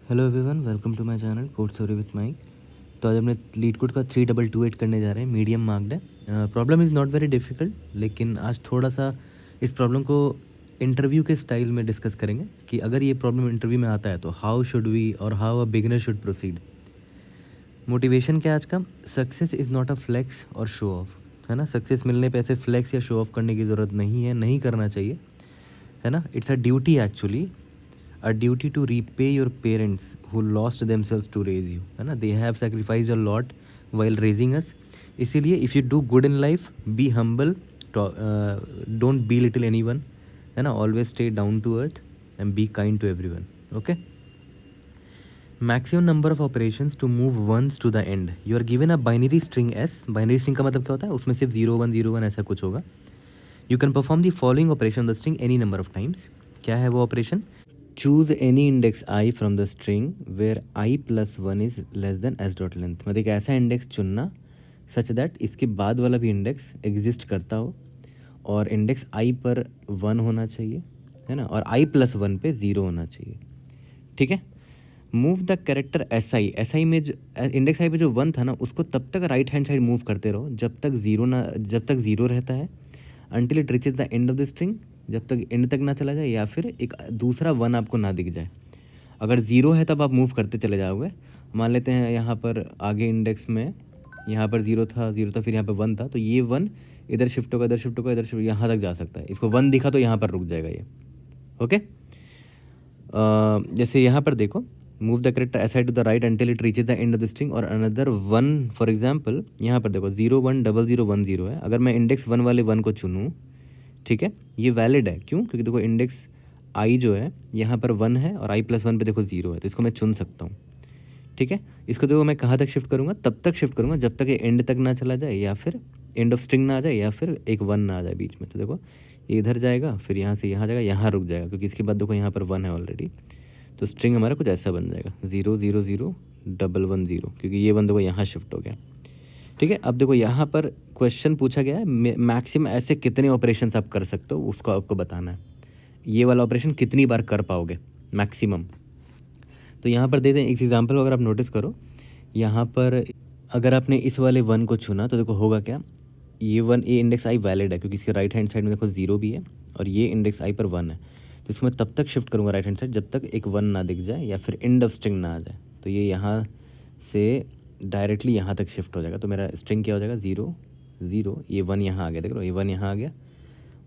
Hello everyone, welcome to my channel code story with Mike. तो आज अपने leet code का 3228 करने जा रहे हैं। मीडियम मार्क्ड है। Problem is not very difficult, लेकिन आज थोड़ा सा इस प्रॉब्लम को इंटरव्यू के स्टाइल में डिस्कस करेंगे कि अगर ये प्रॉब्लम इंटरव्यू में आता है तो हाउ शुड वी और how a beginner should proceed. Motivation क्या है आज का? Success is not a flex और शो ऑफ, है ना। सक्सेस मिलने पे ऐसे फ्लेक्स या शो ऑफ करने की ज़रूरत नहीं है, नहीं करना चाहिए, है ना। It's a duty actually, a duty to repay your parents who lost themselves to raise you, है ना। they have sacrificed a lot while raising us। इसीलिए if you do good in life, be humble, don't belittle anyone, है ना। always stay down to earth and be kind to everyone, okay। maximum number of operations to move ones to the end, you are given a binary string s। binary string का मतलब क्या होता है? उसमें सिर्फ 0 1 0 1 ऐसा कुछ होगा। you can perform the following operation on the string any number of times। क्या है वो operation? Choose any index i from the string where i plus one is less than s dot length. मतलब एक ऐसा index चुनना such that इसके बाद वाला भी इंडेक्स एग्जिस्ट करता हो और इंडेक्स आई पर वन होना चाहिए, है ना, और आई प्लस वन पे ज़ीरो होना चाहिए, ठीक है। Move the character S I में जो इंडेक्स आई पे जो वन था ना, उसको तब तक राइट हैंड साइड मूव करते रहो जब तक ज़ीरो रहता है, until it reaches the end of the string, जब तक एंड तक ना चला जाए या फिर एक दूसरा वन आपको ना दिख जाए। अगर ज़ीरो है तब आप मूव करते चले जाओगे। मान लेते हैं यहाँ पर आगे इंडेक्स में यहाँ पर ज़ीरो था फिर यहाँ पर वन था, तो ये वन इधर शिफ्ट होगा इधर शिफ्ट यहाँ तक जा सकता है। इसको वन दिखा तो यहाँ पर रुक जाएगा ये, ओके। जैसे यहाँ पर देखो, move the character aside to the right until it reaches the end of the string और अनदर वन। फॉर एग्जाम्पल यहाँ पर देखो 0 1 0 0 1 0 है। अगर मैं इंडेक्स वन वाले वन को चुनूँ, ठीक है, ये वैलिड है। क्यों? क्योंकि देखो इंडेक्स आई जो है यहाँ पर वन है और आई प्लस वन पे देखो ज़ीरो है, तो इसको मैं चुन सकता हूँ, ठीक है। इसको देखो मैं कहाँ तक शिफ्ट करूँगा? तब तक शिफ्ट करूँगा जब तक ये एंड तक ना चला जाए या फिर एंड ऑफ स्ट्रिंग ना आ जाए या फिर एक वन ना आ जाए बीच में। तो देखो ये इधर जाएगा, फिर यहाँ से यहाँ जाएगा, यहाँ रुक जाएगा, क्योंकि इसके बाद देखो यहाँ पर वन है ऑलरेडी। तो स्ट्रिंग हमारा कुछ ऐसा बन जाएगा 0 0 0 1 1 0, क्योंकि ये वन देखो यहाँ शिफ्ट हो गया, ठीक है। अब देखो यहाँ पर क्वेश्चन पूछा गया है मैक्सिमम ऐसे कितने ऑपरेशंस आप कर सकते हो, उसको आपको बताना है। ये वाला ऑपरेशन कितनी बार कर पाओगे मैक्सिमम। तो यहाँ पर देते हैं एक एग्जांपल। अगर आप नोटिस करो यहाँ पर, अगर आपने इस वाले वन को चुना तो देखो होगा क्या, ये इंडेक्स आई वैलिड है क्योंकि इसके राइट हैंड साइड में देखो ज़ीरो भी है और ये इंडेक्स आई पर वन है। तो इसको मैं तब तक शिफ्ट करूँगा राइट हैंड साइड जब तक एक वन ना दिख जाए या फिर एंड ऑफ स्ट्रिंग ना आ जाए। तो ये यहाँ से डायरेक्टली यहाँ तक शिफ्ट हो जाएगा। तो मेरा स्ट्रिंग क्या हो जाएगा? 0 0, ये वन यहाँ आ गया, देख लो ये वन यहाँ आ गया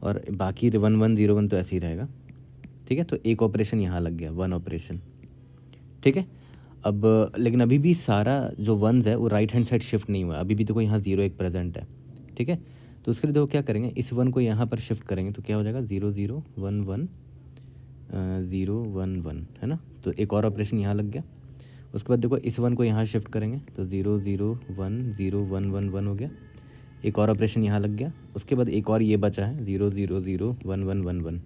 और बाकी 1 1 0 1 तो ऐसे ही रहेगा, ठीक है। तो एक ऑपरेशन यहाँ लग गया, वन ऑपरेशन, ठीक है। अब लेकिन अभी भी सारा जो वंस है वो राइट हैंड साइड शिफ्ट नहीं हुआ, अभी भी देखो यहाँ 0 एक प्रेजेंट है, ठीक है। तो उसके लिए देखो क्या करेंगे, इस वन को यहाँ पर शिफ्ट करेंगे तो क्या हो जाएगा 0 0 1 1 0 1 1, है ना। तो एक और ऑपरेशन यहाँ लग गया। उसके बाद देखो इस वन को यहाँ शिफ्ट करेंगे तो 0 0 1 0 1 1 1 हो गया, एक और ऑपरेशन यहाँ लग गया। उसके बाद एक और ये बचा है 0 0 0 1 1 1 1,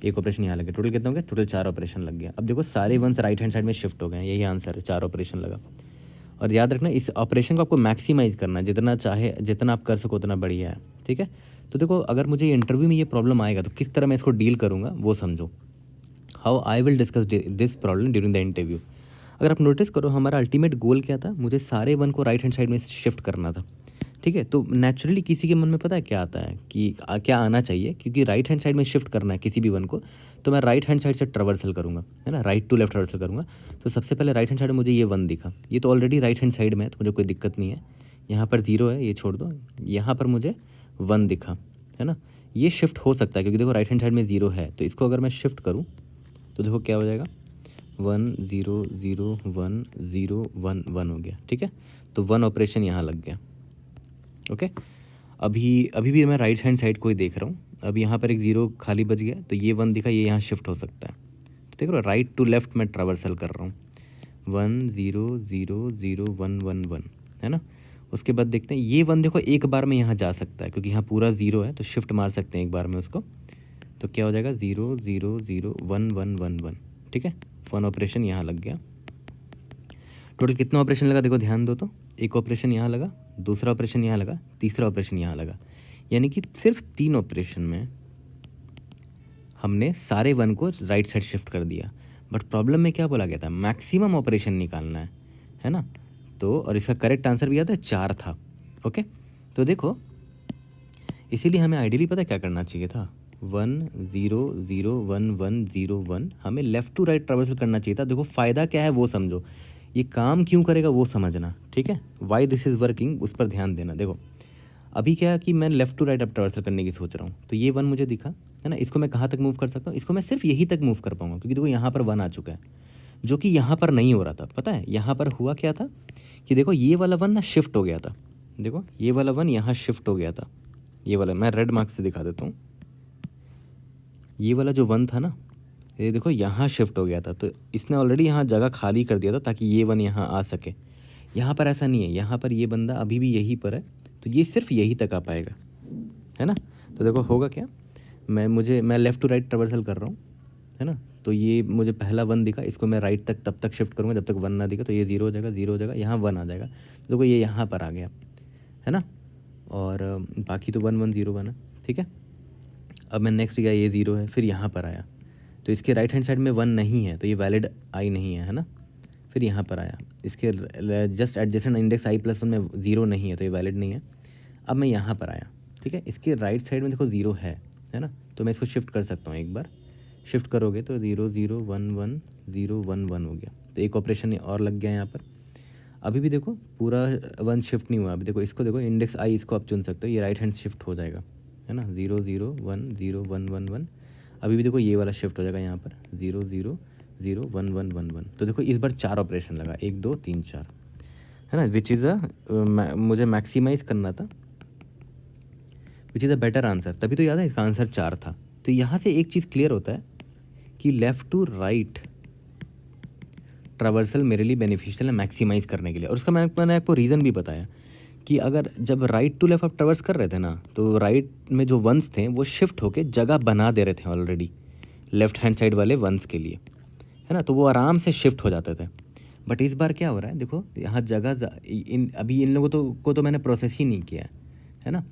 एक ऑपरेशन यहाँ लग गया। टोटल कितना हो गया? टोटल 4 ऑपरेशन लग गया। अब देखो सारे वंस राइट हैंड साइड में शिफ्ट हो गए हैं, यही आंसर है, 4 ऑपरेशन लगा। और याद रखना इस ऑपरेशन को आपको मैक्सिमाइज करना है, जितना आप कर सको उतना बढ़िया है, ठीक है। तो देखो अगर मुझे इंटरव्यू में ये प्रॉब्लम आएगा तो किस तरह मैं इसको डील करूँगा वो समझो। How I will discuss this problem during the interview. अगर आप नोटिस करो हमारा अल्टीमेट गोल क्या था, मुझे सारे वन को राइट हैंड साइड में शिफ्ट करना था, ठीक है। तो नेचुरली किसी के मन में पता है क्या आता है कि क्या आना चाहिए, क्योंकि राइट हैंड साइड में शिफ्ट करना है किसी भी वन को, तो मैं राइट हैंड साइड से ट्रवर्सल करूँगा, है ना, राइट टू लेफ्ट ट्रवर्सल करूँगा। तो सबसे पहले राइट हैंड साइड में मुझे ये वन दिखा, ये तो ऑलरेडी राइट हैंड साइड में है तो मुझे कोई दिक्कत नहीं है। यहाँ पर 0 है, ये छोड़ दो, यहाँ पर मुझे वन दिखा, है ना। ये शिफ्ट हो सकता है क्योंकि देखो राइट हैंड साइड में 0 है, तो इसको अगर मैं शिफ्ट करूँ तो देखो क्या हो जाएगा 1 0 0 1 0 1 1 हो गया, ठीक है। तो वन ऑपरेशन यहाँ लग गया, ओके। अभी भी मैं राइट हैंड साइड को ही देख रहा हूँ। अब यहाँ पर एक 0 खाली बच गया तो ये वन दिखा, ये यहाँ शिफ्ट हो सकता है। तो देख रहे हो राइट टू लेफ्ट मैं ट्रावर्सल कर रहा हूँ, 1 0 0 0 1 1 1, है ना। उसके बाद देखते हैं ये वन देखो एक बार में यहाँ जा सकता है क्योंकि यहाँ पूरा 0 है, तो शिफ्ट मार सकते हैं एक बार में उसको। तो क्या हो जाएगा 0 0 0 1 1 1 1, ठीक है। वन ऑपरेशन यहाँ लग गया। टोटल कितना ऑपरेशन लगा देखो ध्यान दो तो, एक ऑपरेशन यहाँ लगा, दूसरा ऑपरेशन यहाँ लगा, तीसरा ऑपरेशन यहाँ लगा, यानी कि सिर्फ 3 ऑपरेशन में हमने सारे वन को राइट साइड शिफ्ट कर दिया। बट प्रॉब्लम में क्या बोला गया था, मैक्सिमम ऑपरेशन निकालना है ना। तो और इसका करेक्ट आंसर भी आता है 4 था। ओके, तो देखो इसीलिए हमें आइडियली पता है क्या करना चाहिए था, 1 0 0 1 1 0 1 हमें लेफ़्ट टू राइट ट्रैवर्सल करना चाहिए था। देखो फ़ायदा क्या है वो समझो, ये काम क्यों करेगा वो समझना, ठीक है, वाई दिस इज़ वर्किंग उस पर ध्यान देना। देखो अभी क्या है कि मैं लेफ़्ट टू राइट अब ट्रैवर्सल करने की सोच रहा हूँ, तो ये 1 मुझे दिखा है ना, इसको मैं कहाँ तक मूव कर सकता हूँ, इसको मैं सिर्फ यही तक मूव कर पाऊँगा क्योंकि देखो यहाँ पर 1 आ चुका है, जो कि यहाँ पर नहीं हो रहा था। पता है यहाँ पर हुआ क्या था कि देखो ये वाला 1 ना शिफ्ट हो गया था, देखो ये वाला 1 यहाँ शिफ्ट हो गया था, ये वाला मैं रेड मार्क से दिखा देता हूँ, ये वाला जो 1 था ना, ये देखो यहाँ शिफ्ट हो गया था, तो इसने ऑलरेडी यहाँ जगह खाली कर दिया था ताकि ये 1 यहाँ आ सके। यहाँ पर ऐसा नहीं है, यहाँ पर ये बंदा अभी भी यहीं पर है, तो ये सिर्फ यहीं तक आ पाएगा, है ना। तो देखो होगा क्या, मैं लेफ़्ट टू राइट ट्रैवर्सल कर रहा हूँ, है ना, तो ये मुझे पहला 1 दिखा, इसको मैं राइट तक तब तक शिफ्ट करूँगा जब तक 1 ना दिखा, तो ये 0 हो जाएगा, 0 हो जाएगा, यहाँ 1 आ जाएगा, तो देखो ये यहाँ पर आ गया, है ना। और बाकी तो 1 1 0 1 है, ठीक है। अब मैं नेक्स्ट गया, ये 0 है, फिर यहाँ पर आया, तो इसके राइट हैंड साइड में 1 नहीं है, तो ये वैलिड आई नहीं है ना। फिर यहाँ पर आया, इसके जस्ट एडजेसेंट इंडेक्स i + 1 में 0 नहीं है, तो ये वैलिड नहीं है। अब मैं यहाँ पर आया, ठीक है, इसके राइट साइड में देखो 0 है ना, तो मैं इसको शिफ्ट कर सकता हूँ, एक बार शिफ्ट करोगे तो 0 0 1 1 0 1 1 हो गया, तो एक ऑपरेशन और लग गया यहाँ पर। अभी भी देखो पूरा 1 शिफ्ट नहीं हुआ, अभी देखो इसको, देखो इंडेक्स i इसको आप चुन सकते हो, ये राइट हैंड शिफ्ट हो जाएगा, है ना, 0 0 1 0 1 1 1। अभी भी देखो ये वाला शिफ्ट हो जाएगा यहाँ पर 0 0 0 1 1 1 1। तो देखो इस बार 4 ऑपरेशन लगा, 1 2 3 4, है ना, विच इज़ मुझे मैक्सिमाइज़ करना था, which is a better answer, तभी तो याद है इसका आंसर 4 था। तो यहाँ से एक चीज़ क्लियर होता है कि लेफ़्ट टू राइट ट्रैवर्सल मेरे लिए बेनिफिशियल है मैक्सिमाइज़ करने के लिए, और उसका मैंने आपको रीज़न भी बताया कि अगर जब राइट टू लेफ़्ट आप ट्रैवर्स कर रहे थे ना, तो राइट में जो 1s थे वो शिफ्ट होके जगह बना दे रहे थे ऑलरेडी लेफ़्ट हैंड साइड वाले 1s के लिए, है ना, तो वो आराम से शिफ्ट हो जाते थे। बट इस बार क्या हो रहा है, देखो यहाँ जगह अभी इन लोगों को तो मैंने प्रोसेस ही नहीं किया है ना,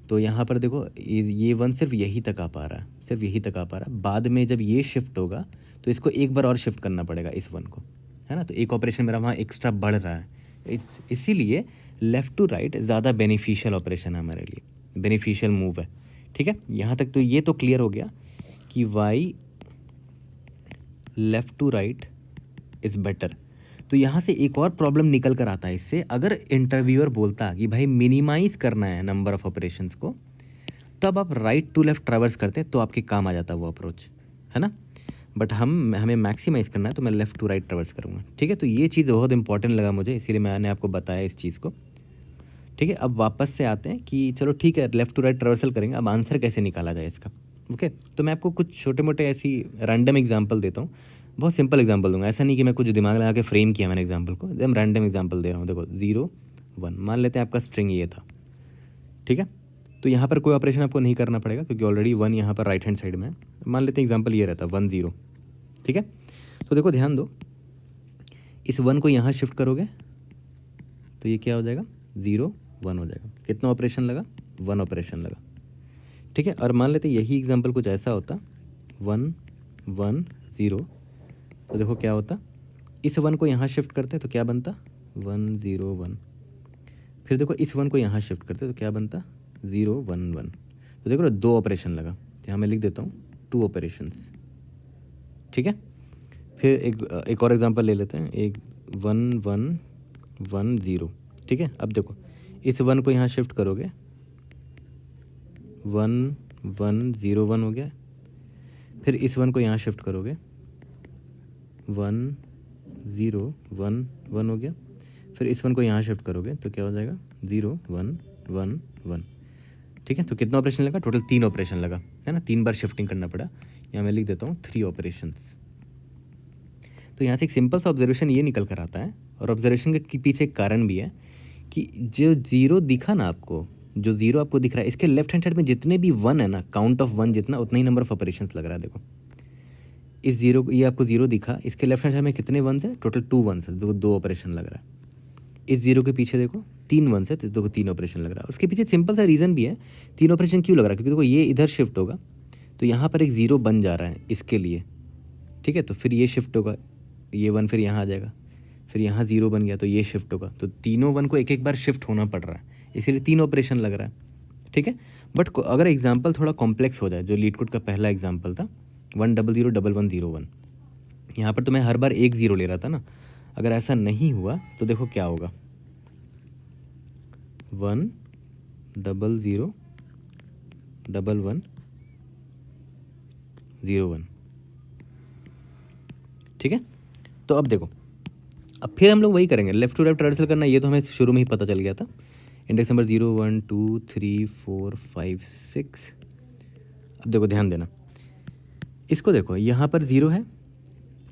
तो यहाँ पर देखो ये 1 सिर्फ यही तक आ पा रहा है, सिर्फ यही तक आ पा रहा है। बाद में जब ये शिफ्ट होगा तो इसको एक बार और शिफ्ट करना पड़ेगा इस 1 को, है ना, तो एक ऑपरेशन मेरा वहाँ एक्स्ट्रा बढ़ रहा है। इसीलिए लेफ़्ट टू राइट ज़्यादा बेनिफिशियल ऑपरेशन है हमारे लिए, बेनिफिशियल मूव है, ठीक है। यहाँ तक तो ये तो क्लियर हो गया कि why left to right is better. तो यहाँ से एक और प्रॉब्लम निकल कर आता है इससे, अगर इंटरव्यूअर बोलता कि भाई मिनिमाइज़ करना है नंबर ऑफ़ ऑपरेशंस को, तब आप राइट टू लेफ़्ट ट्रैवर्स करते तो आपके काम आ जाता वो अप्रोच, है ना। बट हमें मैक्सिमाइज़ करना है, तो मैं लेफ़्ट टू राइट ट्रैवर्स करूँगा, ठीक है। तो ये चीज़ बहुत इंपॉर्टेंट लगा मुझे, इसीलिए मैंने आपको बताया इस चीज़ को, ठीक है। अब वापस से आते हैं कि चलो ठीक है लेफ़्ट टू राइट ट्रैवर्सल करेंगे, अब आंसर कैसे निकाला जाए इसका। ओके, तो मैं आपको कुछ छोटे मोटे ऐसी रैंडम एग्जांपल देता हूँ, बहुत सिंपल एग्जांपल दूंगा, ऐसा नहीं कि मैं कुछ दिमाग लगा के फ्रेम किया मैंने एग्जांपल को, एकदम रैंडम एग्जांपल दे रहा हूँ। देखो 0 1 मान लेते हैं आपका स्ट्रिंग ये था, ठीक है, तो यहाँ पर कोई ऑपरेशन आपको नहीं करना पड़ेगा क्योंकि ऑलरेडी 1 यहाँ पर राइट हैंड साइड में है। मान लेते हैं एग्जाम्पल ये रहता 1 0, ठीक है। तो देखो ध्यान दो, इस 1 को यहाँ शिफ्ट करोगे तो ये क्या हो जाएगा 0 1 हो जाएगा, कितना ऑपरेशन लगा 1 ऑपरेशन लगा, ठीक है। और मान लेते यही एग्जांपल कुछ ऐसा होता 1 1 0, तो देखो क्या होता, इस 1 को यहाँ शिफ्ट करते तो क्या बनता 1 0 1, फिर देखो इस 1 को यहाँ शिफ्ट करते तो क्या बनता 0 1 1, तो देखो 2 ऑपरेशन लगा, तो यहाँ मैं लिख देता हूँ 2 ऑपरेशंस, ठीक है। फिर एक और एग्जांपल ले लेते हैं, एक 1 1 1 0, ठीक है। अब देखो इस 1 को यहाँ शिफ्ट करोगे 1 1 0 1 हो गया, फिर इस 1 को यहाँ शिफ्ट करोगे 1 0 1 1 हो गया, फिर इस 1 को यहाँ शिफ्ट करोगे तो क्या हो जाएगा 0 1 1 1, ठीक है। तो कितना ऑपरेशन लगा, टोटल 3 ऑपरेशन लगा, है ना, 3 बार शिफ्टिंग करना पड़ा। यहाँ मैं लिख देता हूँ 3 ऑपरेशंस। तो यहाँ से एक सिंपल सा ऑब्जर्वेशन ये निकल कर आता है, और ऑब्जर्वेशन के पीछे एक कारण भी है कि जो 0 दिखा ना आपको, जो 0 आपको दिख रहा है, इसके लेफ्ट हैंड साइड में जितने भी 1 है ना, काउंट ऑफ 1 जितना, उतना ही नंबर ऑफ ऑपरेशंस लग रहा है। देखो इस 0, ये आपको 0 दिखा, इसके लेफ्ट हैंड साइड में कितने 1s है, टोटल 2 1s है, देखो 2 ऑपरेशन लग रहा है। इस 0 के पीछे देखो 3 1s है, तो देखो 3 ऑपरेशन लग रहा है। उसके पीछे सिंपल सा रीज़न भी है 3 ऑपरेशन क्यों लग रहा है, क्योंकि देखो ये इधर शिफ्ट होगा तो यहाँ पर एक 0 बन जा रहा है इसके लिए, ठीक ठीक है। तो फिर ये शिफ्ट होगा, ये 1 फिर यहाँ आ जाएगा, फिर यहाँ 0 बन गया तो ये शिफ्ट होगा। तो तीनों 1 को एक एक बार शिफ्ट होना पड़ रहा है, इसीलिए 3 ऑपरेशन लग रहा है, ठीक है। बट अगर एग्जाम्पल थोड़ा कॉम्प्लेक्स हो जाए, जो लीड कोड का पहला एग्जाम्पल था 1001101, यहाँ पर तो मैं हर बार 1 0 ले रहा था ना। अगर ऐसा नहीं हुआ तो देखो क्या होगा, 1001101, ठीक है। तो अब देखो, अब फिर हम लोग वही करेंगे, लेफ्ट टू लेफ्ट रिवर्सल करना, ये तो हमें शुरू में ही पता चल गया था। Index number 0 1 2 3 4 5 6। अब देखो ध्यान देना, इसको देखो यहाँ पर 0 है,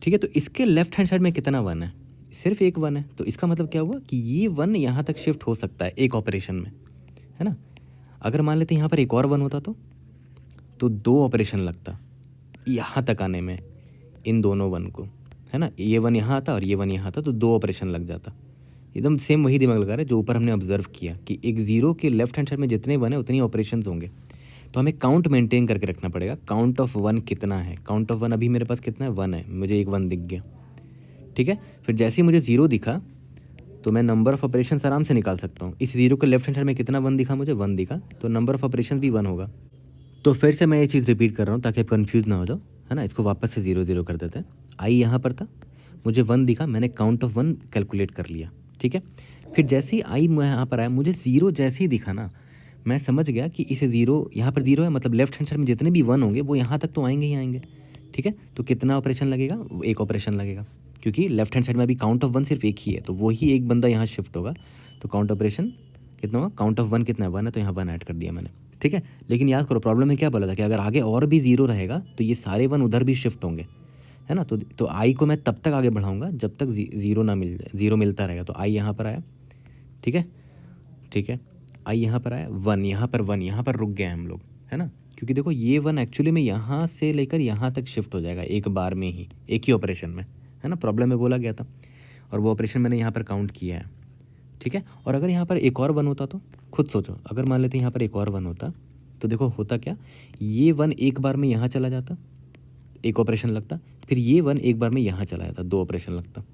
ठीक है। तो इसके लेफ्ट हैंड साइड में कितना 1 है, सिर्फ एक 1 है। तो इसका मतलब क्या हुआ कि ये 1 यहाँ तक शिफ्ट हो सकता है एक ऑपरेशन में, है ना। अगर मान लेते यहाँ पर एक और 1 होता तो 2 ऑपरेशन लगता यहाँ तक आने में, इन दोनों 1 को, है ना। ये 1 यहाँ आता और ये 1 यहाँ आता, तो 2 ऑपरेशन लग जाता। एकदम सेम वही दिमाग लगा रहे जो ऊपर हमने ऑब्जर्व किया कि एक 0 के लेफ्ट हैंड साइड में जितने 1 है उतनी ऑपरेशंस होंगे। तो हमें काउंट मेंटेन करके रखना पड़ेगा, काउंट ऑफ 1 कितना है। काउंट ऑफ 1 अभी मेरे पास कितना है, 1 है, मुझे एक 1 दिख गया, ठीक है। फिर जैसे ही मुझे 0 दिखा तो मैं नंबर ऑफ ऑपरेशंस आराम से निकाल सकता हूँ। इस 0 के लेफ्ट हैंड साइड में कितना 1 दिखा, मुझे 1 दिखा, तो नंबर ऑफ ऑपरेशन भी 1 होगा। तो फिर से मैं ये चीज़ रिपीट कर रहा हूँ ताकि आप कन्फ्यूज ना हो जाओ, है ना। इसको वापस से 0 0 कर देते हैं। आई यहाँ पर था, मुझे 1 दिखा, मैंने काउंट ऑफ 1 कैलकुलेट कर लिया, ठीक है। फिर जैसे ही आई यहाँ पर आया, मुझे 0 जैसे ही दिखा ना, मैं समझ गया कि इसे 0, यहाँ पर 0 है, मतलब लेफ्ट हैंड साइड में जितने भी 1 होंगे वो यहाँ तक तो आएंगे ही आएंगे, ठीक है। तो कितना ऑपरेशन लगेगा, एक ऑपरेशन लगेगा, क्योंकि लेफ्ट हैंड साइड में अभी काउंट ऑफ 1 सिर्फ एक ही है, तो वही एक बंदा यहाँ शिफ्ट होगा। तो काउंट ऑपरेशन कितना होगा, काउंट ऑफ 1 कितना है, 1 है, तो यहाँ 1 ऐड कर दिया मैंने, ठीक है। लेकिन याद करो प्रॉब्लम में क्या बोला था कि अगर आगे और भी 0 रहेगा तो ये सारे 1 उधर भी शिफ्ट होंगे, है ना। तो आई को मैं तब तक आगे बढ़ाऊंगा जब तक 0 ना मिल जाए, 0 मिलता रहेगा। तो आई यहाँ पर आया, ठीक है, ठीक है। आई यहाँ पर आया, 1 यहाँ पर, 1 यहाँ पर रुक गए हम लोग, है ना। क्योंकि देखो ये 1 एक्चुअली में यहाँ से लेकर यहाँ तक शिफ्ट हो जाएगा एक बार में ही, एक ही ऑपरेशन में, है ना। प्रॉब्लम में बोला गया था और वो ऑपरेशन मैंने यहाँ पर काउंट किया है, ठीक है। और अगर यहाँ पर एक और 1 होता तो खुद सोचो, अगर मान लेते यहाँ पर एक और 1 होता तो देखो होता क्या, ये 1 एक बार में यहाँ चला जाता, एक ऑपरेशन लगता, फिर ये 1 एक बार में यहाँ चला जाता, 2 ऑपरेशन लगता,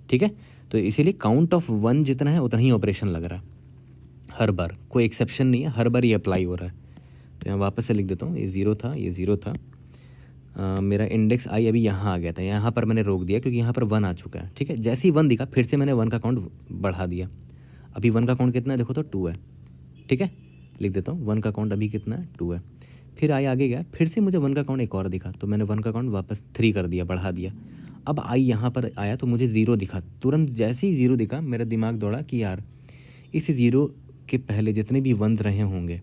ठीक है। तो इसीलिए काउंट ऑफ 1 जितना है उतना ही ऑपरेशन लग रहा है हर बार, कोई एक्सेप्शन नहीं है, हर बार ये अप्लाई हो रहा है। तो यहाँ वापस से लिख देता हूँ, ये 0 था, ये 0 था। मेरा इंडेक्स आई अभी यहाँ आ गया था, यहाँ पर मैंने रोक दिया क्योंकि यहाँ पर 1 आ चुका है, ठीक है। जैसे ही 1 दिखा फिर से मैंने 1 का काउंट बढ़ा दिया। अभी 1 का काउंट कितना है देखो तो 2 है, ठीक है। लिख देता हूँ 1 का काउंट अभी कितना है, 2 है। फिर आई आगे गया, फिर से मुझे 1 का काउंट एक और दिखा, तो मैंने 1 का काउंट वापस 3 कर दिया, बढ़ा दिया। अब आई यहाँ पर आया तो मुझे 0 दिखा, तुरंत जैसे ही 0 दिखा मेरा दिमाग दौड़ा कि यार इस 0 के पहले जितने भी 1 रहे होंगे,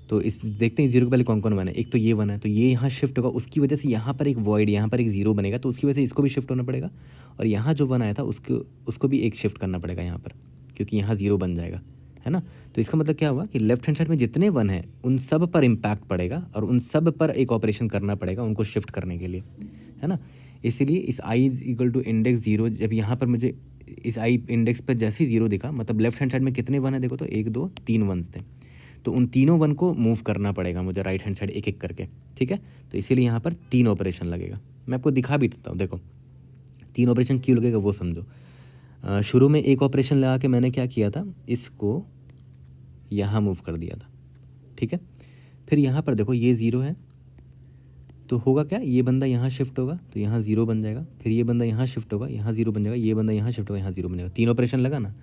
तो इस देखते हैं 0 के पहले कौन कौन 1 है। एक तो ये 1 है, तो ये यहाँ शिफ्ट होगा, उसकी वजह से यहाँ पर एक वॉइड, यहाँ पर एक 0 बनेगा, तो उसकी वजह से इसको भी शिफ्ट होना पड़ेगा। और यहाँ जो 1 आया था उसको भी एक शिफ्ट करना पड़ेगा यहाँ पर, क्योंकि यहाँ 0 बन जाएगा, है ना। तो इसका मतलब क्या हुआ कि लेफ्ट हैंड साइड में जितने 1 हैं उन सब पर इम्पैक्ट पड़ेगा और उन सब पर एक ऑपरेशन करना पड़ेगा उनको शिफ्ट करने के लिए, है ना। इसीलिए इस आई इज इक्वल टू इंडेक्स 0, जब यहाँ पर मुझे इस आई इंडेक्स पर जैसे ही 0 दिखा, मतलब लेफ्ट हैंड साइड में कितने 1 है देखो तो 1 2 3 1 थे, तो उन तीनों 1 को मूव करना पड़ेगा मुझे राइट हैंड साइड एक एक करके, ठीक है। तो इसीलिए यहाँ पर 3 ऑपरेशन लगेगा। मैं आपको दिखा भी देता हूँ, देखो 3 ऑपरेशन क्यों लगेगा वो समझो। शुरू में एक ऑपरेशन लगा के मैंने क्या किया था, इसको यहाँ मूव कर दिया था, ठीक है। फिर यहाँ पर देखो ये 0 है, तो होगा क्या, ये बंदा यहाँ शिफ्ट होगा तो यहाँ 0 बन जाएगा, फिर ये बंदा यहाँ शिफ्ट होगा, यहाँ 0 बन जाएगा, ये बंदा यहाँ शिफ्ट होगा, यहाँ 0 बन जाएगा। 3 ऑपरेशन लगा ना,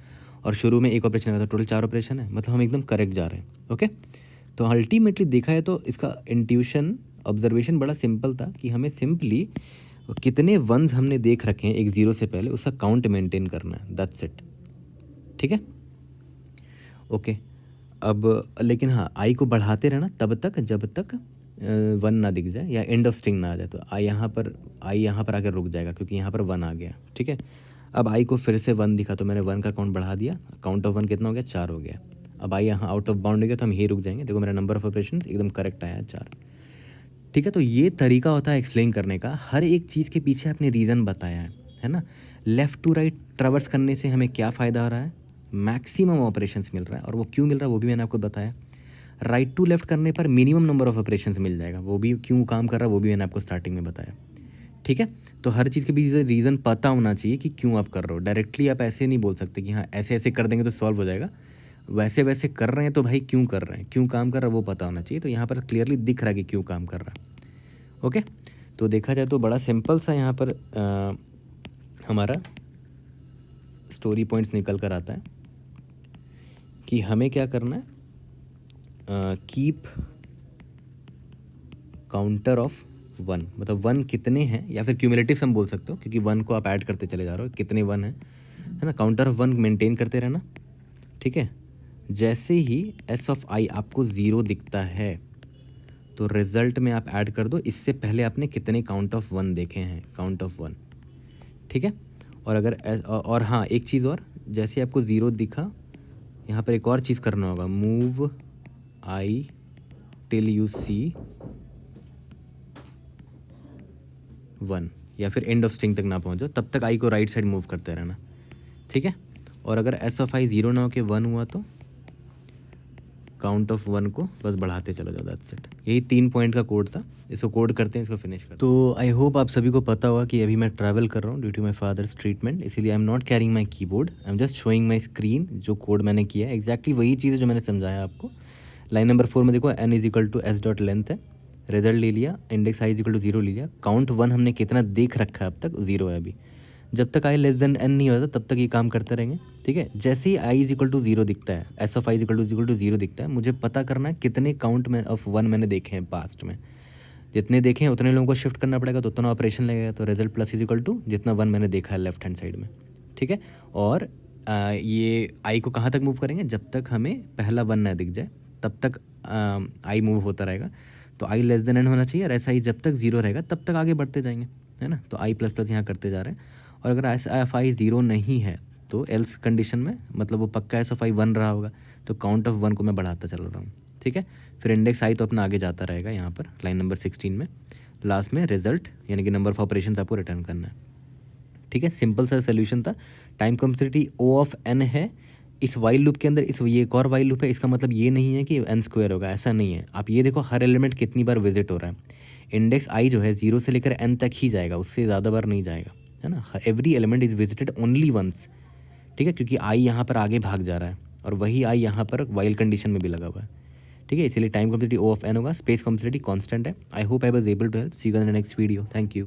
और शुरू में एक ऑपरेशन लगा, तो टोटल 4 ऑपरेशन है, मतलब हम एकदम करेक्ट जा रहे हैं, ओके। तो अल्टीमेटली देखा है तो इसका इंट्यूशन ऑब्जर्वेशन बड़ा सिंपल था कि हमें सिंपली कितने 1s हमने देख रखे हैं एक 0 से पहले उसका काउंट मेंटेन करना है, दैट्स इट, ठीक है, ओके। अब लेकिन हाँ, आई को बढ़ाते रहना तब तक जब तक 1 ना दिख जाए या एंड ऑफ स्ट्रिंग ना आ जाए। तो आई यहाँ पर आकर रुक जाएगा क्योंकि यहाँ पर 1 आ गया, ठीक है। अब आई को फिर से 1 दिखा तो मैंने 1 का काउंट बढ़ा दिया, काउंट ऑफ 1 कितना हो गया, 4 हो गया। अब आई यहाँ आउट ऑफ बाउंड हो गया तो हम यही रुक जाएंगे। देखो मेरा नंबर ऑफ ऑपरेशन एकदम करेक्ट आया 4, ठीक है। तो ये तरीका होता है एक्सप्लेन करने का, हर एक चीज़ के पीछे आपने रीज़न बताया है ना। लेफ़्ट टू राइट ट्रैवर्स करने से हमें क्या फ़ायदा हो रहा है, मैक्सिमम ऑपरेशंस मिल रहा है, और वो क्यों मिल रहा है वो भी मैंने आपको बताया। राइट टू लेफ्ट करने पर मिनिमम नंबर ऑफ ऑपरेशंस मिल जाएगा, वो भी क्यों काम कर रहा है वो भी मैंने आपको स्टार्टिंग में बताया, ठीक है। तो हर चीज़ के पीछे रीज़न पता होना चाहिए कि क्यों आप कर रहे हो। डायरेक्टली आप ऐसे नहीं बोल सकते कि हाँ ऐसे ऐसे कर देंगे तो सॉल्व हो जाएगा। वैसे वैसे कर रहे हैं तो भाई क्यों कर रहे हैं, क्यों काम कर रहा है वो पता होना चाहिए। तो यहाँ पर क्लियरली दिख रहा है कि क्यों काम कर रहा है। ओके, तो देखा जाए तो बड़ा सिंपल सा यहाँ पर हमारा स्टोरी पॉइंट्स निकल कर आता है कि हमें क्या करना है, कीप काउंटर ऑफ वन, मतलब वन कितने हैं, या फिर क्यूमुलेटिव सम बोल सकते हो क्योंकि वन को आप ऐड करते चले जा रहे हो, कितने वन है ना। काउंटर ऑफ वन मेंटेन करते रहना, ठीक है। जैसे ही एस ऑफ आई आपको ज़ीरो दिखता है तो रिजल्ट में आप ऐड कर दो इससे पहले आपने कितने काउंट ऑफ वन देखे हैं, काउंट ऑफ वन, ठीक है। और अगर और हाँ एक चीज़ और, जैसे आपको ज़ीरो दिखा यहाँ पर एक और चीज़ करना होगा, move i till you see one, या फिर एंड ऑफ स्ट्रिंग तक ना पहुँचो तब तक आई को राइट साइड मूव करते रहना, ठीक है। और अगर एस ऑफ आई ज़ीरो ना हो के वन हुआ तो काउंट ऑफ वन को बस बढ़ाते चलो जाओ, दैट्स इट। यही 3 पॉइंट का कोड था, इसको कोड करते हैं, इसको फिनिश करते हैं। तो आई होप आप सभी को पता होगा कि अभी मैं ट्रैवल कर रहा हूँ due to my father's treatment, इसीलिए I am not carrying my keyboard, I am just showing my screen. जो कोड मैंने किया है एग्जैक्टली वही चीज़ है जो मैंने समझाया आपको। लाइन नंबर 4 में देखो n is equal to s dot length है, रिजल्ट ले लिया, index i is equal to 0 ले लिया, काउंट वन हमने कितना देख रखा है अब तक, 0 है अभी। जब तक आई लेस देन n नहीं होता तब तक ये काम करते रहेंगे, ठीक है। जैसे ही आई इज इक्वल टू 0 दिखता है, s of i is equal to 0 दिखता है, मुझे पता करना है कितने काउंट में ऑफ वन मैंने देखे हैं पास्ट में। जितने देखे हैं उतने लोगों को शिफ्ट करना पड़ेगा तो उतना ऑपरेशन लगेगा, तो result plus is equal to जितना वन मैंने देखा है लेफ्ट हैंड साइड में, ठीक है। और ये आई को कहाँ तक मूव करेंगे, जब तक हमें पहला वन ना दिख जाए तब तक आई मूव होता रहेगा। तो आई लेस देन एन होना चाहिए और ऐसा ही जब तक 0 रहेगा तब तक आगे बढ़ते जाएंगे, है ना। तो आई प्लस प्लस यहाँ करते जा रहे हैं। और अगर एस एफ आई 0 नहीं है तो एल्स कंडीशन में मतलब वो पक्का एस ऑफ आई 1 रहा होगा, तो काउंट ऑफ वन को मैं बढ़ाता चल रहा हूँ, ठीक है। फिर इंडेक्स आई तो अपना आगे जाता रहेगा यहाँ पर लाइन नंबर 16 में, लास्ट में रिजल्ट यानी कि नंबर ऑफ ऑपरेशन आपको रिटर्न करना है, ठीक है। सिंपल सा सोल्यूशन था। Time complexity O of n है इस वाइल लूप के अंदर, इस ये एक और वाइल लूप है, इसका मतलब ये नहीं है कि एन स्क्वायर होगा, ऐसा नहीं है। आप ये देखो हर एलिमेंट कितनी बार विजिट हो रहा है, इंडेक्स आई जो है 0 से लेकर एन तक ही जाएगा, उससे ज़्यादा बार नहीं जाएगा, है ना। Every element is visited only once, ठीक है, क्योंकि आई यहाँ पर आगे भाग जा रहा है और वही आई यहाँ पर वाइल कंडीशन में भी लगा हुआ है, ठीक है। इसीलिए time complexity O of n होगा, स्पेस कॉम्प्लेक्सिटी कांस्टेंट है। I hope I was able to help, see you in the next video, thank you.